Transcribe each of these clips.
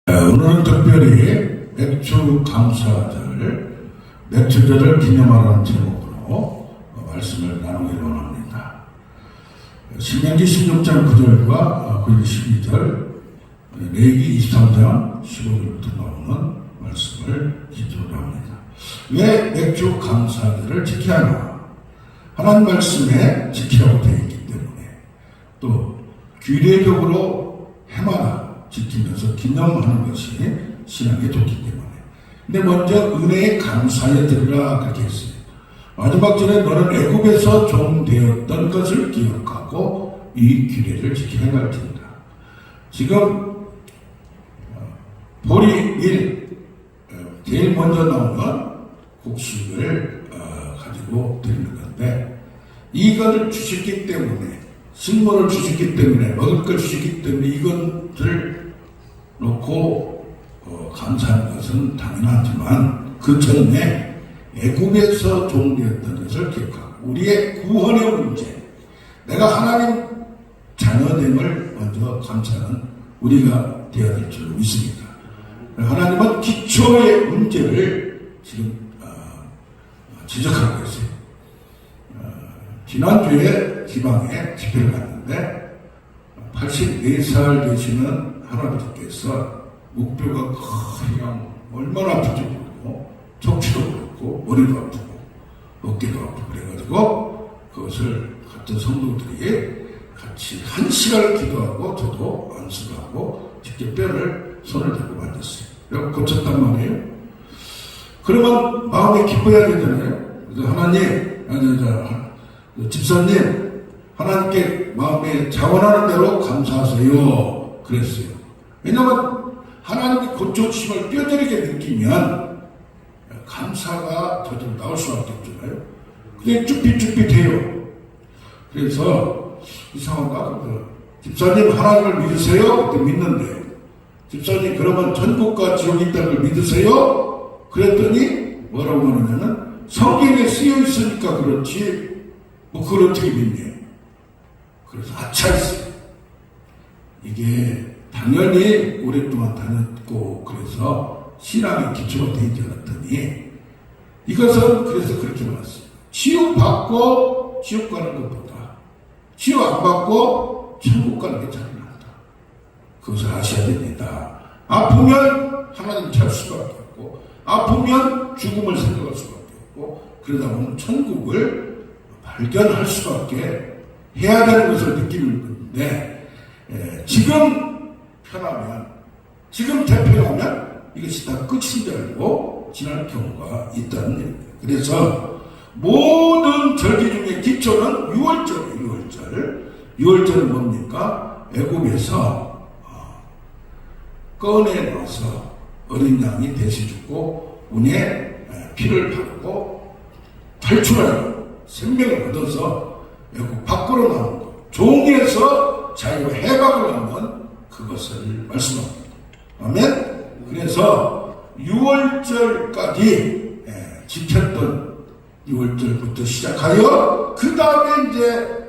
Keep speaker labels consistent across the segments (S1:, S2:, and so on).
S1: 오늘은 특별히 맥주 감사절, 맥주절을 기념하라는 제목으로 말씀을 나누기를 원합니다. 신명기 16장 9절과 9절 12절, 레위기 23장 15절부터 나오는 말씀을 기초로 합니다. 왜 맥주 감사절을 지켜야 하나? 하나님 말씀에 지키라고 되어 있기 때문에, 또 규례적으로 해마다 지키면서 기념하는 것이 신앙의 도기 때문에. 근데 먼저 은혜에 감사해 드리라 그렇게 했어요. 마지막 절에 너는 애굽에서 종 되었던 것을 기억하고 이 규례를 지켜 행할지니라. 지금 보리일 제일 먼저 나오는 곡식을 가지고 드리는 건데, 이것을 주셨기 때문에, 식물을 주셨기 때문에, 먹을 걸 주셨기 때문에 이것을 놓고 감사하는 것은 당연하지만, 그 전에 애굽에서 종되었던 것을 기억하고 우리의 구원의 문제, 내가 하나님 자녀됨을 먼저 감사하는 우리가 되어야 될 줄 믿습니다. 하나님은 기초의 문제를 지금 지적하고 있어요. 지난주에 지방에 집회를 갔는데 84살 되시는 할아버지께서 목뼈가 그냥 얼마나 아픈지 모르고, 척추도 그렇고 머리도 아프고 어깨도 아프고 그래가지고 그것을 같은 성도들이 같이 1시간을 기도하고 저도 안수를 하고 직접 뼈를 손을 대고 만졌어요. 그래서 고쳤단 말이에요. 그러면 마음이 기뻐야 되잖아요. 그래서 하나님, 집사님, 하나님께 마음에 자원하는 대로 감사하세요 그랬어요. 왜냐하면 하나님이 고쳐주심을 뼈저리게 느끼면 감사가 저절로 나올 수밖에 없잖아요. 그냥 쭈삣쭈삣해요. 그래서 이상한가? 집사님 하나님을 믿으세요? 그때 믿는데, 집사님 그러면 천국과 지옥이 있다는 걸 믿으세요? 그랬더니 뭐라고 하느냐면, 성경에 쓰여 있으니까 그렇지 뭐 그걸 어떻게 믿냐. 그래서 아차했어요. 이게 당연히 오랫동안 다녔고 그래서 신앙의 기초가 되지 않았더니, 이것은 그래서 그렇게 말했어요. 치유받고 지옥 가는 것보다 치유 안 받고 천국 가는 게 잘 낫다. 그것을 아셔야 됩니다. 아프면 하나님 찾을 수밖에 없고, 아프면 죽음을 생각할 수밖에 없고, 그러다 보면 천국을 발견할 수밖에 해야 되는 것을 느끼는 건데, 지금 편하면, 지금 대표하면 이것이 다 끝인 줄 알고 지날 경우가 있다는 얘기입니다. 그래서 모든 절기 중에 기초는 6월절이에요. 6월절. 6월절은 뭡니까? 애굽에서 꺼내놔서 어린 양이 대신 죽고 운에 피를 바르고 탈출하여 생명을 얻어서 애굽 밖으로 나온 것, 종에서 자유 해방을 하는 그것을 말씀합니다. 아멘. 그래서 6월절까지 지켰던 6월절부터 시작하여 그 다음에 이제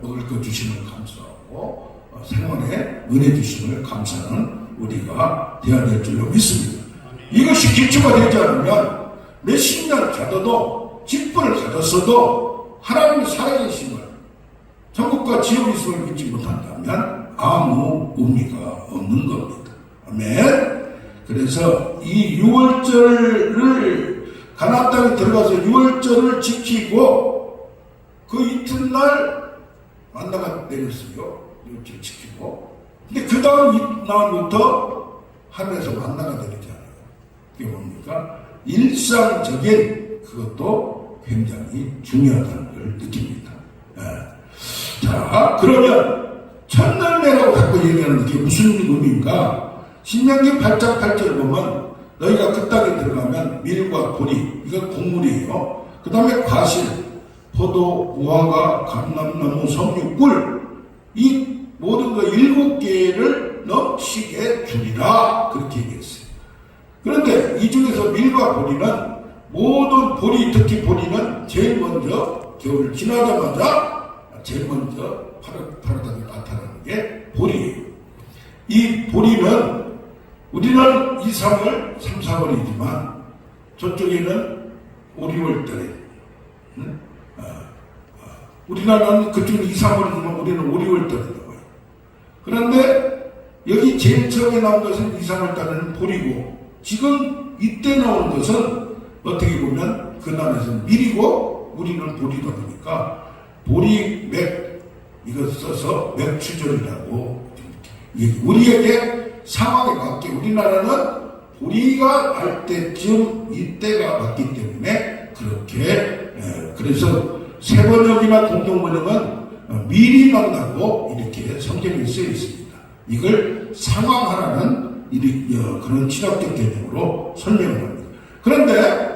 S1: 먹을 것 주심을 감사하고 생활에 은혜 주심을 감사하는 우리가 되어야 될 줄로 믿습니다. 이것이 기초가 되지 않으면 몇십 년을 가둬도, 직분을 가졌어도 하나님의 살아계심을, 천국과 지옥이 있음을 믿지 못한다면 아무 의미가 없는 겁니다. 아멘. 그래서 이 6월절을 가나안 땅에 들어가서 6월절을 지키고 그 이튿날 만나가 내렸어요. 6월절 지키고. 근데 그 다음 이날부터 하늘에서 만나가 내리잖아요. 그게 뭡니까? 일상적인 그것도 굉장히 중요하다는 걸 느낍니다. 자, 그러면 첫날매라고 자꾸 얘기하는 게 무슨 의미인가? 신명기 8장 8절을 보면 너희가 그 땅에 들어가면 밀과 보리, 이건 곡물이에요. 그 다음에 과실, 포도, 무화과, 감람나무, 석류, 꿀, 이 모든 거 7개를 넘치게 주리라 그렇게 얘기했어요. 그런데 이 중에서 밀과 보리는, 모든 보리, 특히 보리는 제일 먼저 겨울 지나자마자 제일 먼저 파릇파릇하게 나타나는 게 보리예요. 이 보리는 우리는 2, 3월, 3, 4월이지만 저쪽에는 5, 6월 달에 우리나라는 그쪽은 2, 3월이지만 우리는 5, 6월 달에 나와요. 그런데 여기 제일 처음에 나온 것은 2, 3월 달에는 보리고 지금 이때 나온 것은 어떻게 보면 그 나라에서는 밀이고 우리는 보리다 보니까 보리, 맥 이거 써서 맥추절이라고 우리에게 상황에 맞게 우리나라는 보리가 날 때쯤 이때가 맞기 때문에 그렇게 그래서 세 번역이나 공동번역은 미리 만나고 이렇게 성경에 쓰여 있습니다. 이걸 상황하라는 그런 신학적 개념으로 설명을 합니다. 그런데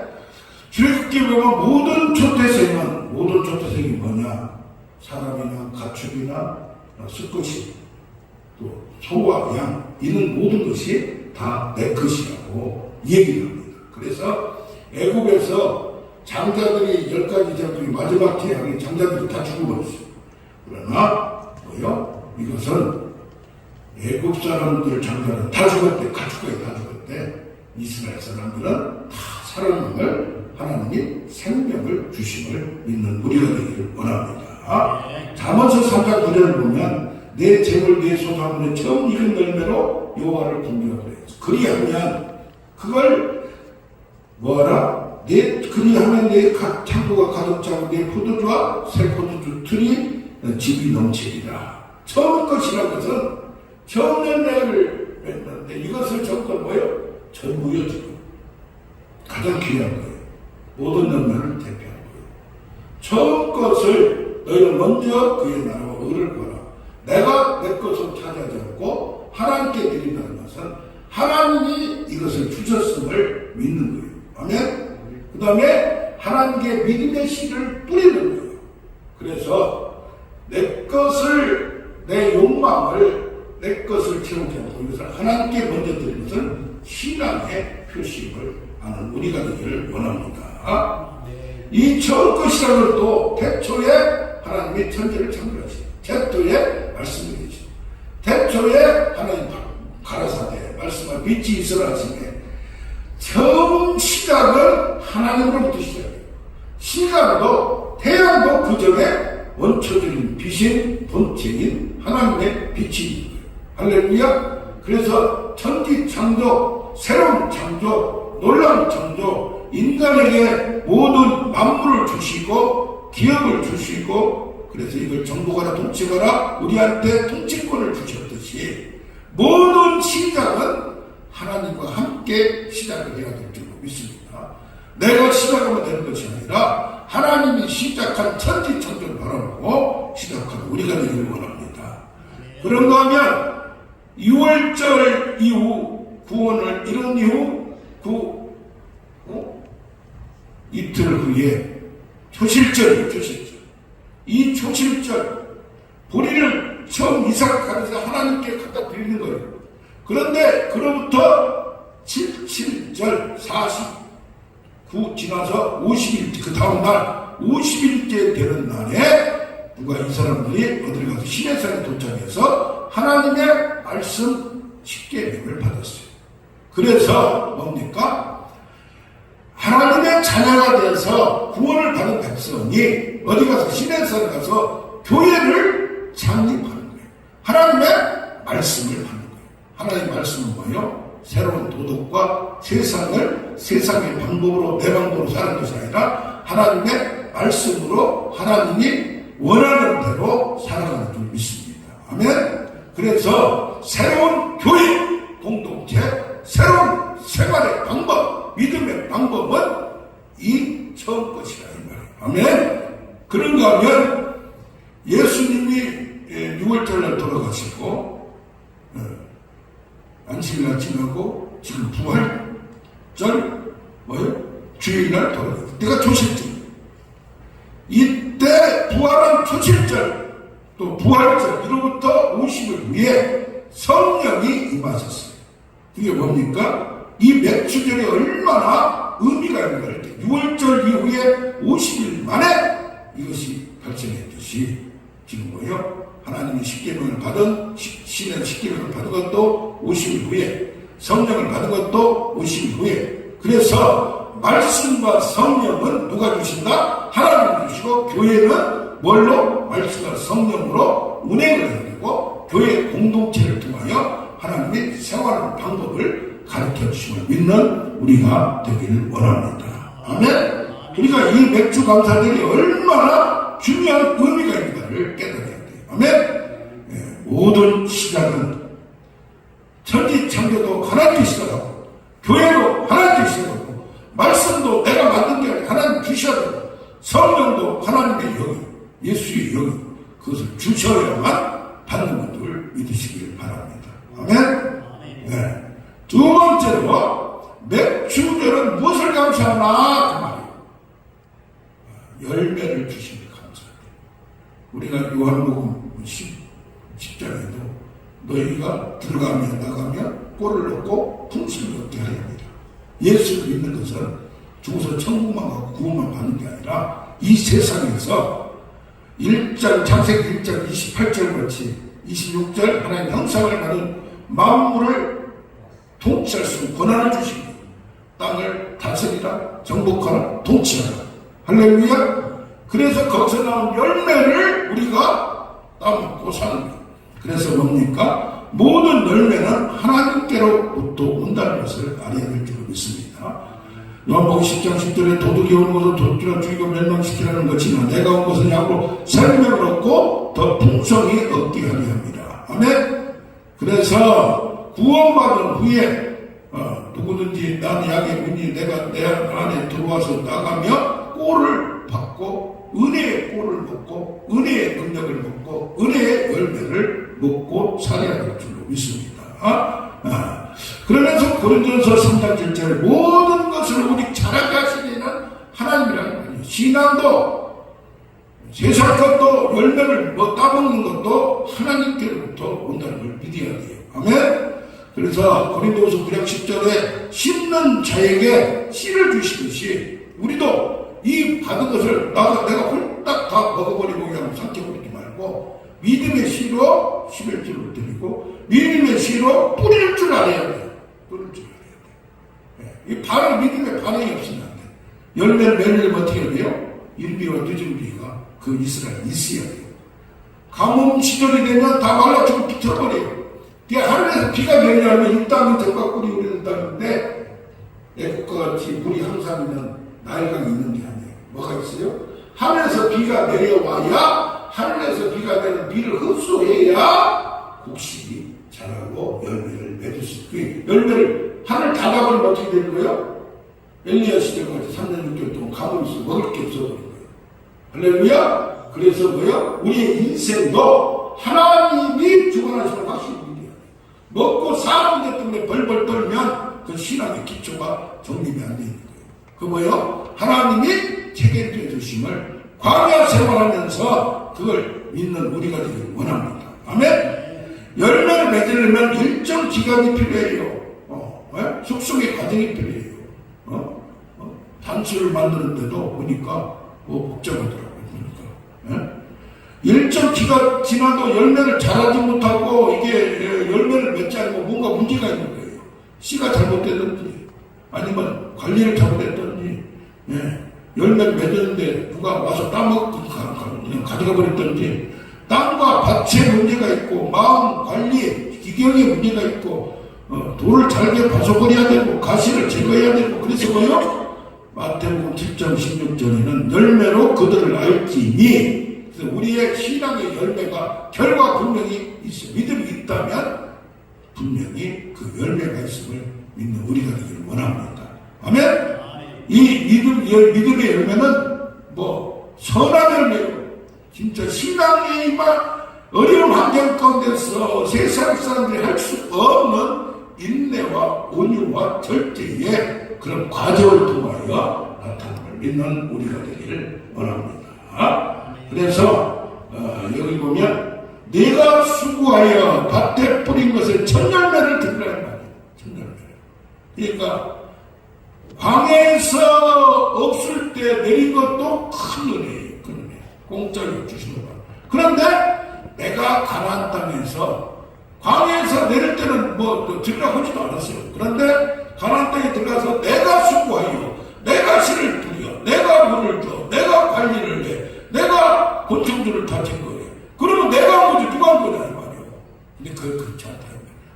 S1: 출애굽기에 보면 모든 초태생이 뭐냐? 사람이나 가축이나 수컷이 또 소와 양 이는 모든 것이 다 내 것이라고 얘기를 합니다. 그래서 애굽에서 장자들이 10가지 장중에 마지막 태양에 장자들이 다 죽어버렸어요. 그러나 이것은 애굽 사람들 장자는 다 죽었대. 가축까지 다 죽었대. 이스라엘 사람들은 다 살아남을 하나님이 생명을 주심을 믿는 우리가 되기를 원합니다. 잠언서 3장 9절을 보면 내 재물 내 소산물에 처음 익은 열매로 여호와를 공경하라. 그리하면 그걸 뭐하라? 그리하면 내 창고가 가득 차고 내 포도주와 새 포도주 틀이 집이 넘치리라. 처음 것이라는 것은 처음 열매를 맺는데 이것을 전권 뭐예요? 전부요 지금. 가장 귀한 거예요. 모든 열매를 대표하는 거예요. 처음 것을 너희는 먼저 그의 나라와 의를 구하라. 내가 내 것을 차지하지 않고 하나님께 드린다는 것은 하나님이 이것을 주셨음을 믿는 거예요. 아멘? 그 다음에 하나님께 믿음의 씨를 뿌리는 거예요. 그래서 내 것을, 내 욕망을, 내 것을 채우지 않고 이것을 하나님께 먼저 드리는 것은 신앙의 표심을 하는 우리가 되기를 원합니다. 이 처음 것이라는 또 태초에 하나님이 천지를 창조하시고 태초에 말씀을 해주시고 태초에 하나님 가라사대 말씀과 빛이 있으라 하시네. 처음 시작은 하나님으로부터 시작해요. 시작도 태양도 그 전에 원초적인 빛인 본체인 하나님의 빛이 있는 거예요. 할렐루야. 그래서 천지 창조, 새로운 창조, 놀라운 창조, 인간에게 모든 만물을 주시고 기업을 주시고 그래서 이걸 정복하라 통치하라 우리한테 통치권을 주셨듯이 모든 시작은 하나님과 함께 시작을 해야 될 줄로 믿습니다. 내가 시작하면 되는 것이 아니라 하나님이 시작한 천지 창조를 바라보고 시작하는 우리가 되기를 원합니다. 그런가 하면 6월절 이후 구원을 이룬 이후 이틀 후에 초실절이에요. 초실절. 이 초실절 보리를 처음 이삭하면서 하나님께 갖다 드리는 거예요. 그런데 그로부터 77절 49 지나서 50일째 그 다음날 50일째 되는 날에 누가 이 사람들이 어디를 가서 시내산에 도착해서 하나님의 말씀 십계명을 받았어요. 그래서 뭡니까? 하나님의 자녀가 돼서 구원을 받은 백성이 어디 가서 시내산에 가서 교회를 창립하는 거예요. 하나님의 말씀을 받는 거예요. 하나님의 말씀은 뭐예요? 새로운 도덕과 세상의 방법으로 내 방법으로 사는 것이 아니라 하나님의 말씀으로 하나님이 원하는 대로 살아가는 줄 믿습니다. 아멘. 그래서 새로운 교회 공동체, 새로운 생활의 방법, 믿음의 방법은 이 처음 것이라 이 말이에요. 아멘. 그런가 하면 예수님이 6월절날 돌아가시고 안식일날 지나고 지금 부활절 주일날 돌아가시고 내가 초실절 이때 부활한 초실절 또 부활절 이로부터 50일 후에 성령이 임하셨어요. 이게 뭡니까? 이 맥추절이 얼마나 의미가 있는가 할 때 6월절 이후에 50일 만에 이것이 발생했듯이 지금 뭐예요? 하나님이 십계명을 받은 신의 십계명을 받은 것도 50일 후에 성령을 받은 것도 오신 후에. 그래서 말씀과 성령은 누가 주신다? 하나님이 주시고, 교회는 뭘로? 말씀과 성령으로 운행을 해야 되고, 교회 공동체를 통하여 하나님의 생활하는 방법을 가르쳐 주심을 믿는 우리가 되기를 원합니다. 아멘. 우리가 이 맥주 감사들이 얼마나 중요한 의미가 있는가를 깨달아야 돼요. 아멘. 모든 시작은 천지창조도 하나님이 시작하고, 교회도 하나님이 시작하고, 말씀도 내가 만든 게 아니라 하나님 주셔야 되고, 성령도 하나님의 영이, 예수의 영이, 그것을 주셔야만 받는 것을 믿으시길 바랍니다. 아멘. 네. 두 번째로 맥주절은 무엇을 감사하나? 그 말이에요. 열매를 주시니 감사해요. 우리가 요한복음 10장에도 너희가 들어가며 나가며 꼴을 얻고 풍성을 얻게 하려 합니다. 예수를 믿는 것은 죽어서 천국만 가고 구원만 받는 게 아니라 이 세상에서 1장 창세기 1장 28절 같이 26절 하나님 형상을 가진 만물을 통치할 수 있는 권한을 주시고 땅을 다스리라 정복하라 통치하라. 할렐루야. 그래서 거기서 나온 열매를 우리가 따먹고 사는 거예요. 그래서 뭡니까? 모든 열매는 하나님께로부터 온다는 것을 알아야 될 줄 믿습니다. 요한복음 10장 10절에 도둑이 오는 것은 도둑이라 죽이고 멸망시키라는 것이나 내가 온 것은 약으로 생명을 얻고 더 풍성히 얻게 하려 합니다. 아멘. 그래서 구원받은 후에 누구든지 난 약의 문이 내가 내 안에 들어와서 나가며 꼴을 받고 은혜의 꼴을 먹고 은혜의 능력을 먹고 은혜의 열매를 먹고 살아야 될 줄로 믿습니다. 그러면서 고린도전서 3장 7절에 모든 것을 우리 잘하게 하시는 하나님이라는 말이에요. 신앙도 세상 것도 열매를 따먹는 것도 하나님께로부터 온다는 걸 믿어야 돼요. 아멘. 그래서 고린도후서 9장 10절에 심는 자에게 씨를 주시듯이 우리도 이 받은 것을 내가 홀딱 다 먹어버리고 그냥 삼켜버리지 말고 믿음의 씨로 11절을 드리고 믿음의 씨로 뿌릴 줄 알아야 돼요. 뿌릴 줄 알아야 돼요. 이 반응, 믿음의 반응이 없으면 안 돼요. 열매를 맺으려면 어떻게 해야 돼요? 일비와 늦은 비가 그 이스라엘에 있어야 돼요. 가뭄 시절이 되면 다 말라주고 비틀어버려요. 하늘에서 비가 내려오면 이 땅이 들어가 꿀이 우리는 땅인데 애국과 같이 물이 항상 있는 나일강이 있는 게 아니에요. 뭐가 있어요? 하늘에서 비가 내려와야 하늘에서 비가 내는 비를 흡수해야 곡식이 자라고 열매를 맺을 수 있고 열매를 하늘 닫아버리면 어떻게 되는 거예요? 엘리야 시대까지 3년 6개월 동안 가만히 있어 먹을 게 없어버린 거예요. 할렐루야. 그래서 뭐야? 우리의 인생도 하나님이 주관하시는 확실히 믿어야 돼요. 먹고 사는 것 때문에 벌벌 떨면 그 신앙의 기초가 정립이 안 되는 거예요. 그 뭐예요? 하나님이 책임져 주심을 광야 생활하면서 그걸 믿는 우리가 되기를 원합니다. 아멘. 열매를 맺으려면 일정 기간이 필요해요. 숙성의 과정이 필요해요. 단수를 만드는데도 보니까 복잡하더라고요. 보니까. 일정 기간 지나도 열매를 자라지 못하고 이게 열매를 맺지 않고 뭔가 문제가 있는 거예요. 씨가 잘못됐든지 아니면 관리를 잘못했든지 열매를 맺었는데 누가 와서 따먹고 그냥 가져가 버렸든지 땅과 밭에 문제가 있고 마음 관리 기경에 문제가 있고 돌을 잘게 파서버려야 되고 가시를 제거해야 되고 그래서 뭐요? 마태복음 7장 16절에는 열매로 그들을 알지니 그래서 우리의 신앙의 열매가 결과 분명히 있어 믿음이 있다면 분명히 그 열매가 있음을 믿는 우리가 되기를 원합니다. 아멘. 이 믿음의 열매는 선한 열매로 진짜 신앙의 어려운 환경 가운데서 세상 사람들이 할 수 없는 인내와 온유와 절제의 그런 과정을 통하여 나타남을 믿는 우리가 되기를 원합니다. 그래서 여기 보면 내가 수고하여 밭에 뿌린 것에 첫 열매를 드리라는 말이에요. 첫 열매를. 그러니까 광야에서 없을 때 내린 것도 큰 은혜예요. 큰 은혜. 공짜로 주신 것. 그런데 내가 가나안 땅에서 광야에서 내릴 때는 뭐 들어가지도 않았어요. 그런데 가나안 땅에 들어가서 내가 수고하여, 내가 씨를 뿌려, 내가 물을 줘, 내가 관리를 해, 내가 곤충들을 다 제거해. 그러면 내가 한 거지 누가 한 거냐 이 말이에요. 근데 그렇지 않다.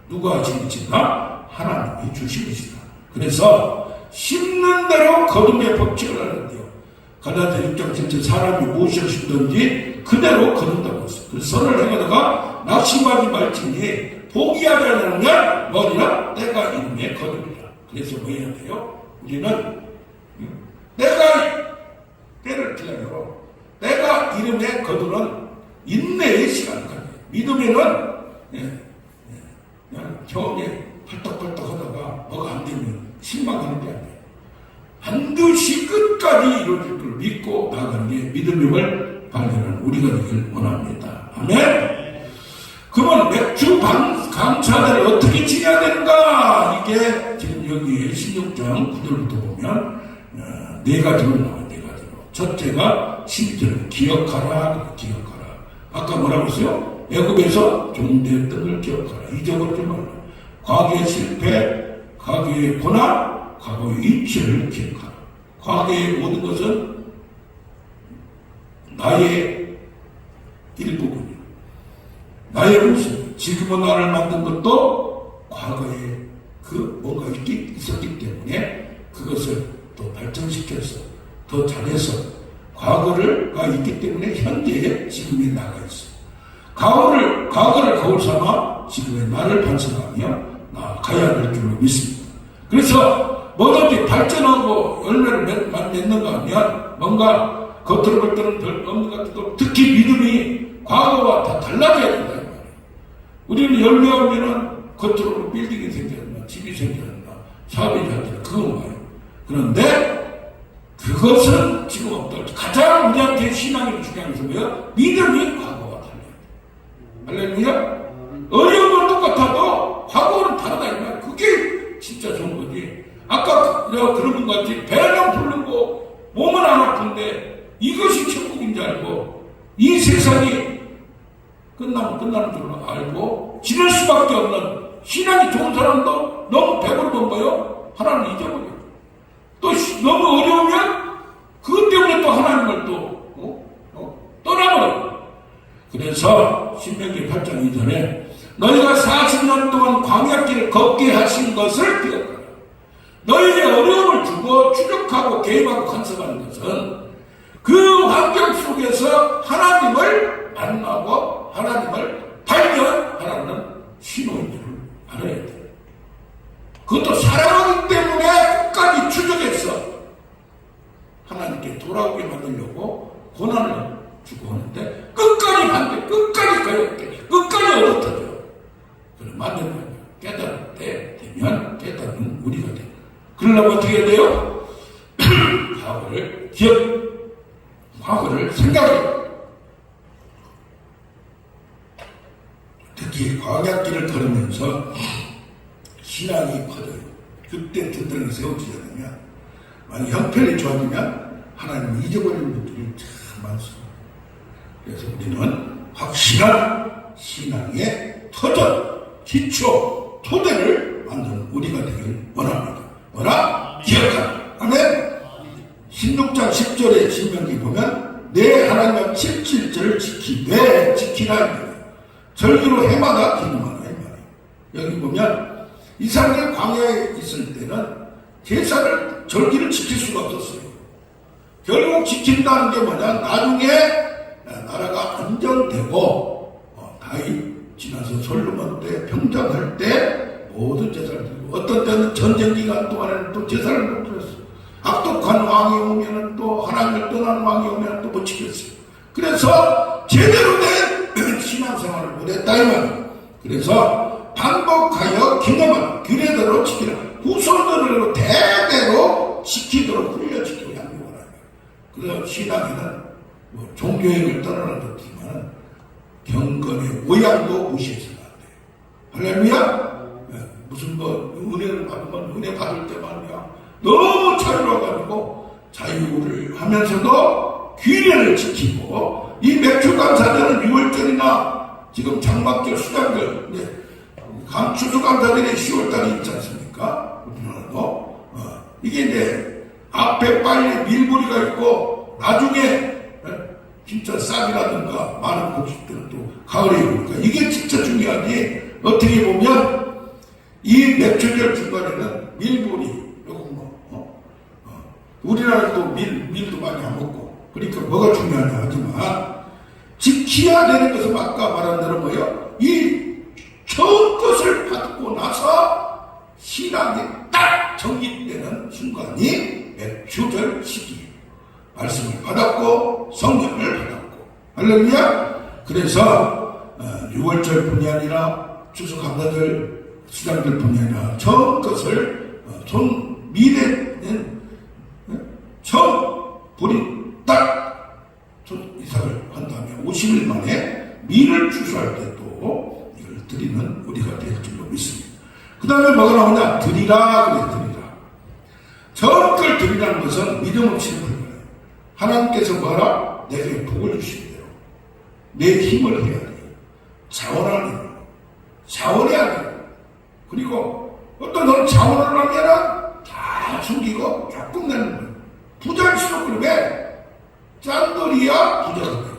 S1: 누가 심으신가? 하나님이 주심이시다. 그래서 심는 대로 거둠의 법칙을 하는데요. 갈라디아 6장 7절 사람이 무엇을 심든지 그대로 거둔다고 했어요. 그래서 선을 행하다가 낙심하지 말지니 포기하지 않으면 뭐니라? 때가 이름에 거두리라. 그래서 뭐 해야 돼요? 우리는 내가 때를 기다려. 내가 이름에 거두는 인내의 시간을 가져요. 믿음에는 그냥 처음에 펄떡펄떡 하다가 뭐가 안 되면 실망하는 게 아니에요. 반드시 끝까지 이루어질 걸 믿고 나가는 게 믿음임을 발견하는 우리가 되길 원합니다. 아멘. 그러면 맥주 감사를 어떻게 지내야 되는가? 이게 지금 여기 16장 9절부터 보면 네 가지로 나와요. 네 가지로. 첫째가 12절 기억하라. 기억하라. 아까 뭐라고 했어요? 애굽에서 종되었던 걸 기억하라. 잊어버리지 말라. 과거의 실패, 과거의 고난, 과거의 이치를 기억하라. 과거의 모든 것은 나의 일부분이야. 나의 모습. 지금은 나를 만든 것도 과거에 그 뭔가 있었기 때문에 그것을 더 발전시켜서 더 잘해서 과거가 있기 때문에 현재의 지금에 나가 있어. 과거를 거울 삼아 지금의 나를 반성하며 나아가야 될 줄로 믿습니다. 그래서 뭐든지 발전하고 열매를 맺는가 하면 뭔가 겉으로 볼 때는 별 없는 것 같아도 특히 믿음이 과거와 다 달라져야 된다. 우리는 열매하면은 겉으로 빌딩이 생겼나, 집이 생겼나, 사업이 잘 되나, 그건 봐요. 그런데 그것은 지금 없다. 가장 우리한테 신앙이 중요한 것은 뭐예요? 믿음이 과거와 달라요. 할렐루야? 어려운 건 똑같아도 과거는 다르다. 이 말이에요. 그게 진짜 좋은 거지. 아까 그런 것 같이 배는 부르고 몸은 안 아픈데 이것이 천국인 줄 알고 이 세상이 끝나면 끝나는 줄 알고 지낼 수밖에 없는 신앙이 좋은 사람도 너무 배부르던 거요. 하나님을 잊어버려요. 또 너무 어려우면 그것 때문에 또 하나님을 떠나버려요. 그래서 신명기 8장 이전에 너희가 40년 동안 광야길을 걷게 하신 것을 기억하라. 너희에게 어려움을 주고 추적하고 개입하고 간섭하는 것은 그 환경 속에서 하나님을 만나고 하나님을 발견하라는 신호인 줄을 알아야 돼요. 그것도 사랑하기 때문에 끝까지 추적해서 하나님께 돌아오게 만들려고 고난을 주고 하는데 끝까지 반대, 끝까지 가볍게, 끝까지 얻어터져. 그럼 만드는 거예요. 깨달을 때 되면 깨달은 우리가 돼요. 그러려면 어떻게 해야 돼요? 과거를 생각해요. 특히 광야길을 걸으면서 신앙이 커져요. 그때 든든하게 세워지지 않으면 만약 형편이 좋아지면 하나님을 잊어버리는 분들이 참 많습니다. 그래서 우리는 확실한 신앙의 터전, 기초, 토대를 만드는 우리가 되길 원합니다. 기억하라. 아멘. 16장 10절의 신명기 보면 내 하나님의 77절을 지키라. 절기로 해마다 기념하라. 여기 보면 이 사람들이 광야에 있을 때는 제사를 절기를 지킬 수가 없었어요. 결국 지킨다는 게 뭐냐? 나중에 나라가 안정되고 다윗 지나서 솔로몬 때 평정할 때 모든 제사를 드리고 어떤 때는 전쟁 기간 동안에는 또 제사를 못 드렸어요. 악독한 왕이 오면은 또 하나님을 떠나는 왕이 오면 또 못 지켰어요. 그래서 제대로 된 신앙생활을 못했다 이 말이에요. 그래서 반복하여 기념하라. 규례대로 지키라. 후손들로 대대로 지키도록 훈련시키고 양육을 하라. 그래서 신앙에는 뭐 종교행을 떠나는 것이지만 경건의 오양도 무시해서는 안 돼요. 할렐루야? 무슨 은혜를 받으면 은혜 받을 때만 너무 자유로워가지고 자유를 하면서도 규례를 지키고 이 맥주 감사절은 6월절이나 지금 장막절 수장절 추수감사절이 10월달에 있지 않습니까? 우리나라도. 이게 이제 앞에 빨리 밀보리가 있고 나중에 진짜 싹이라든가 많은 곡식들은 또 가을에 오니까 이게 진짜 중요하지. 어떻게 보면 이 맥주절 중간에는 밀보리 요거 우리나라도 밀도 많이 안 먹고 그러니까 뭐가 중요하냐 하지만 지켜야 되는 것은 아까 말한 대로 뭐요? 이 처음 것을 받고 나서 신앙이 딱 정립되는 순간이 맥주절 시기. 말씀을 받았고 성령을 받았고 할렐루야. 그래서 6월절뿐이 아니라 추수감사절 수장절뿐이 아니라 처음 것을 미래는 처음 불이 딱 이삭을 한 다음에 50일 만에 밀을 추수할 때 또 이걸 드리는 우리가 될 줄로 믿습니다. 그 다음에 뭐가 나오냐? 드리라 그래. 드리라. 처음 걸 드리라는 것은 믿음 없이는 불가능해요. 하나님께서 뭐라? 내게 복을 주신대요. 내 힘을 해야 돼요. 자원하는 거. 자원해야 돼요. 그리고 어떤 사람 자원을 하면 다 숨기고 조금 내는 거예요. 부자일수록 그러면 짠돌이야 부자가 돼요.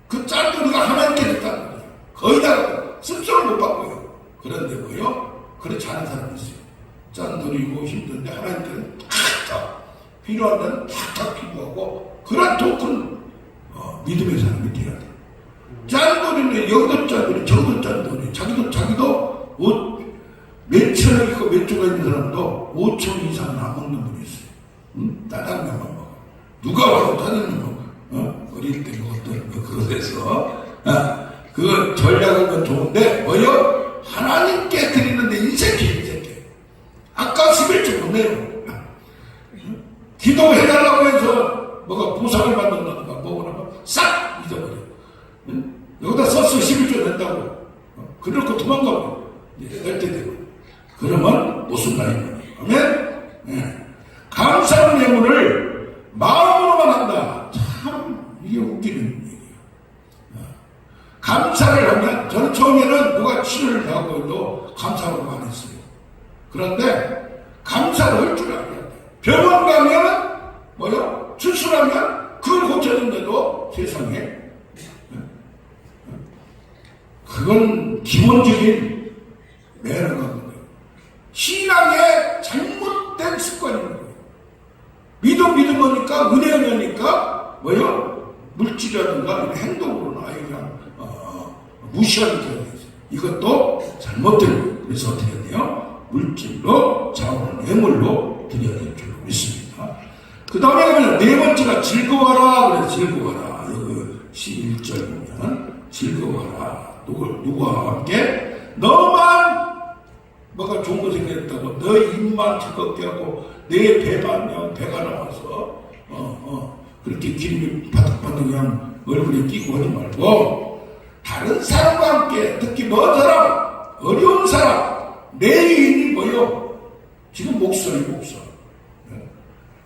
S1: 그 짠돌이가 하나님께서 짠돌이야. 거의 다 습성을 못 바꿔요. 그런데 뭐요? 그렇지 않은 사람이 있어요. 짠돌이고 힘든데 하나님께서는 탁탁 필요한 데는 탁탁 필요하고 그런 독은 믿음의 사람이 돼야 돼요. 짠돌이는 여기도 짠돌이 저기도 짠돌이 자기도 몇천원 있고 몇 조가 있는 사람도 5천 이상은 안 먹는 분이 있어요. 따당면만 먹어. 누가 와도 따당면 먹어. 어릴 때 먹었던 그것에서 그 전략은 건 좋은데 뭐요? 하나님께 드리는데 인색해. 아까 11조 못 내요. 기도해달라고 해서 뭐가 보상을 받는다든가 뭐라고 싹 잊어버려. 여기다 썼어 11조 낸다고. 그렇고 도망가고 낼 때 되고. 그러면 무슨 말이냐. 아멘. 감사하는 예물을 마음으로만 한다. 참 이게 웃기는 얘기예요. 감사를 하면 저는 처음에는 누가 치료를 하고 해도 감사하고 안 했어요. 그런데 감사를 할 줄 알아야 돼. 병원 가면 뭐요? 수술하면 그걸 고쳐준데도 세상에 그건 기본적인 매너가 거예요. 신앙의 잘못된 습관인 거예요. 믿으니까 은혜하니까 뭐요? 물질이라든가 행동으로는 아예 그냥 무시하는 경우가 있어요. 이것도 잘못된 거예요. 그래서 어떻게 해야 돼요? 물질로 자원을 예물로 드려야 될 줄로 믿습니다. 그 다음에 네 번째가 즐거워라. 그래 즐거워라. 여기 11절 보면 즐거워라. 누구와 함께? 너만 뭐가 좋은 거 생겼다고 너 입만 즐겁게 하고 내 배만 배가 나와서 그렇게 기름이 바득바득 그냥 얼굴에 끼고 하지 말고 다른 사람과 함께 특히 먼 사람 어려운 사람 내 인이 뭐요? 지금 목소리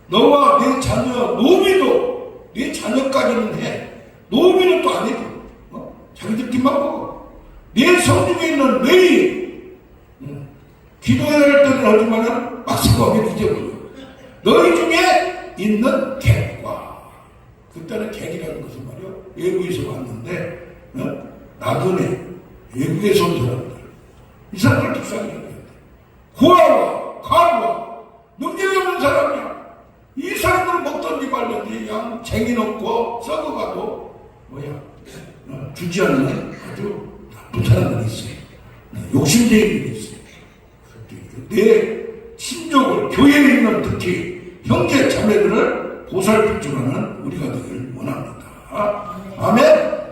S1: 너와 내 자녀 노비도 내 자녀까지는 해 노비는 또 안 해줘 자기들끼리만 먹어 내 성중에 있는 내인 기도해야 할 때는 하지만은 막상하면 잊어버려. 너희 중에 있는 객과 그때는 객이라는 것은 말이요 외국에서 왔는데 나그네 외국에서 온 사람들 이 사람들 불쌍히 여겨야 돼. 고아와 가루와 능력이 없는 사람이야. 이 사람들 먹던지 말던지 그냥 쟁이 놓고 썩어가도 주지 않는 아주 나쁜 사람들이 있어요. 욕심쟁이들이 있어요. 내 친족을 교회에 있는 특히 형제 자매들을 보살필 줄 아는 우리가 되길 원합니다. 아멘.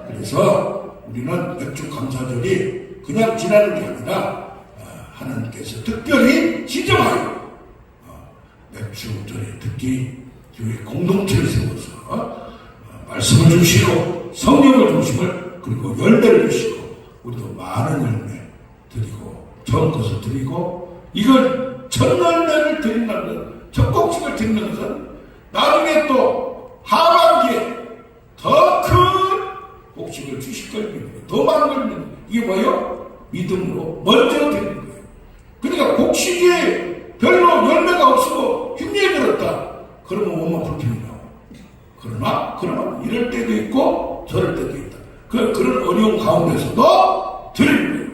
S1: 그래서 우리는 맥주 감사절이 그냥 지나는 게 아니라 하나님께서 특별히 지정하여 맥주절에 특히 교회 공동체를 세워서 말씀을 주시고 성령을 주시고 그리고 열매를 주시고 우리도 많은 열매 드리고 좋은 것을 드리고 이걸 첫열매를 드린다는 것, 첫 곡식을 드리는 것은 나중에 또 하반기에 더 큰 곡식을 주실 걸 믿는 거예요. 더 많은 걸 믿는 거예요. 이게 뭐예요? 믿음으로 먼저 드리는 거예요. 그러면 원망 불평이 나와. 그러나 이럴 때도 있고 저럴 때도 있다. 그런 어려운 가운데서도 드리는 거예요.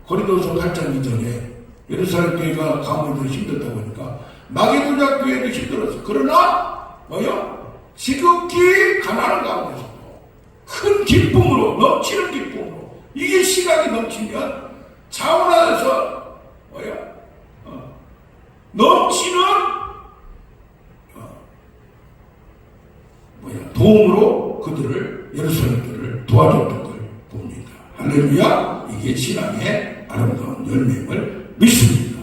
S1: 고린도서 8장 2절에 예루살렘 교회가 가문들이 힘들다 보니까 마게도냐 교회도 힘들었어. 그러나 지극히 가난한 가운데서도 큰 기쁨으로, 넘치는 기쁨으로, 이게 시각이 넘치면 자원하에서 넘치는 도움으로 그들을, 예루살렘들을 도와줬던 걸 봅니다. 할렐루야. 이게 신앙의 아름다운 열매임을 믿습니다.